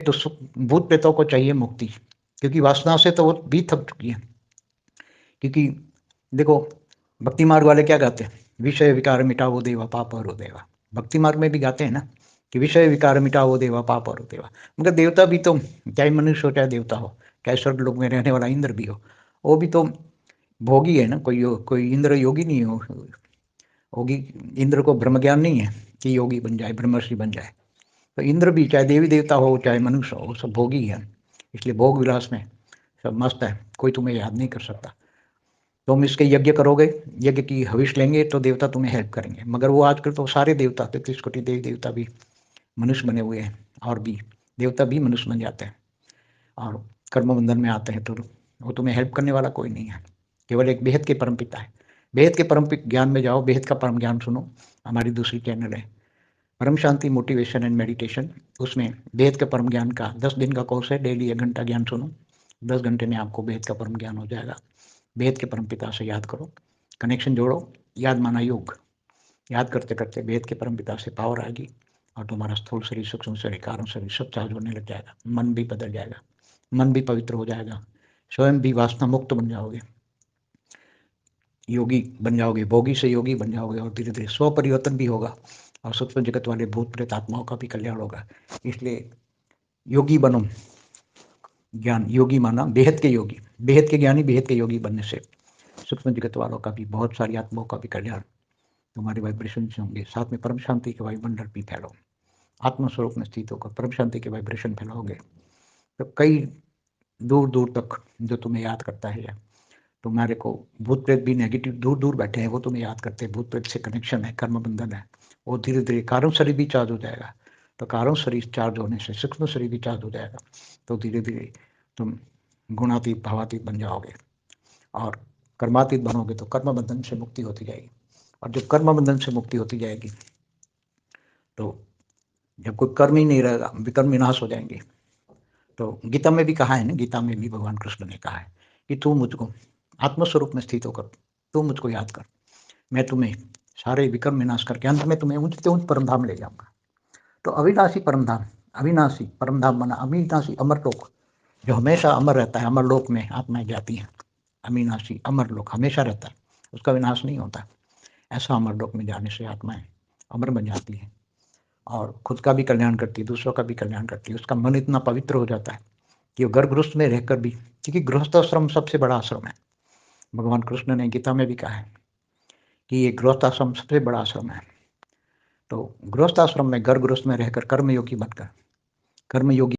तो भूत प्रेतों को चाहिए मुक्ति, क्योंकि वासना से तो वो भी थक चुकी है। क्योंकि देखो, भक्ति मार्ग वाले क्या गाते हैं, विषय विकार मिटाओ देवा पाप हरो देवा। भक्ति मार्ग में भी गाते हैं ना कि विषय विकार मिटाओ देवा पाप हरो देवा। मगर देवता भी तो, चाहे मनुष्य हो चाहे देवता हो, चाहे स्वर्ग लोक में रहने वाला इंद्र भी हो, वो भी तो भोगी है ना। कोई इंद्र योगी नहीं हो। होगी, इंद्र को ब्रह्म ज्ञान नहीं है कि योगी बन जाए, ब्रह्मर्षि बन जाए। तो इंद्र भी चाहे देवी देवता हो चाहे मनुष्य हो, सब भोगी है। इसलिए भोग विलास में सब मस्त है, कोई तुम्हें याद नहीं कर सकता। तुम इसके यज्ञ करोगे, यज्ञ की हविष लेंगे तो देवता तुम्हें हेल्प करेंगे। मगर वो आजकल तो सारे देवता, 33 कोटि देवी देवता भी मनुष्य बने हुए हैं, और भी देवता भी मनुष्य बन जाते हैं और कर्म बंधन में आते हैं। तो वो तुम्हें हेल्प करने वाला कोई नहीं है, केवल एक बेहद के परम पिता है। बेहद के परम ज्ञान में जाओ, बेहद का परम ज्ञान सुनो। हमारी दूसरी चैनल है परम शांति मोटिवेशन एंड मेडिटेशन, उसमें बेहद के परम ज्ञान का 10 दिन का कोर्स है। डेली 1 घंटा ज्ञान सुनो, 10 घंटे में आपको बेहद का परम ज्ञान हो जाएगा। बेहद के परम पिता से याद करो, कनेक्शन जोड़ो, याद माना योग। याद करते करते बेहद के परम पिता से पावर आएगी और तुम्हारा स्थूल शरीर, सूक्ष्म शरीर, कारण शरीर सब चार्ज होने लग जाएगा। मन भी बदल जाएगा, मन भी पवित्र हो जाएगा, स्वयं भी वासना मुक्त बन जाओगे, योगी बन जाओगे, भोगी से योगी बन जाओगे। और धीरे धीरे स्व परिवर्तन भी होगा और सूक्ष्म जगत वाले भूत प्रेत आत्माओं का भी कल्याण होगा। इसलिए योगी बनो। ज्ञान योगी माना बेहद के योगी, बेहद के ज्ञानी, बेहद के योगी बनने से सूक्ष्म जगत वालों का भी, बहुत सारी आत्माओं का भी कल्याण तुम्हारे वाइब्रेशन से होंगे। साथ में परम शांति के वायुमंडल भी फैलो, आत्म स्वरूप में स्थित होकर परम शांति के वाइब्रेशन फैलाओगे तो कई दूर दूर तक जो तुम्हें याद करता है, तुम्हारे को भूत प्रेत भी नेगेटिव दूर दूर बैठे हैं, वो तुम्हें याद करते हैं। भूत प्रेत से कनेक्शन है, कर्म बंधन है, वो धीरे धीरे कारण शरीर भी चार्ज हो जाएगा। तो कारण शरीर चार्ज होने से सूक्ष्म शरीर भी चार्ज हो जाएगा। तो धीरे धीरे तुम गुणातीत भावातीत बन जाओगे और कर्मातीत बनोगे तो कर्म बंधन से मुक्ति होती जाएगी। और जब कर्म बंधन से मुक्ति होती जाएगी तो जब कोई कर्म ही नहीं रहेगा, विकर्म विनाश हो जाएंगे। तो गीता में भी कहा है ना, गीता में भी भगवान कृष्ण ने कहा है कि तू मुझको आत्मस्वरूप में स्थित होकर तू मुझको याद कर, मैं तुम्हें सारे विकर्म विनाश करके अंत में तुम्हें ऊंच से ऊंच परमधाम ले जाऊंगा। तो अविनाशी परमधाम, अविनाशी परमधाम बना अविनाशी अमर लोक, जो हमेशा अमर रहता है। अमर लोक में आत्माएं जाती हैं, अविनाशी अमर लोक हमेशा रहता है, उसका विनाश नहीं होता। ऐसा अमर लोक में जाने से आत्माएं अमर बन जाती हैं और खुद का भी कल्याण करती है, दूसरों का भी कल्याण करती है। उसका मन इतना पवित्र हो जाता है कि वो गर्भगृहस्थ में रहकर भी, क्योंकि गृहस्थाश्रम सबसे बड़ा आश्रम है। भगवान कृष्ण ने गीता में भी कहा है कि ये गृहस्थाश्रम सबसे बड़ा आश्रम है। तो गृहस्थाश्रम में गर्भगृहस्थ में रहकर कर्मयोगी बनकर, कर्मयोगी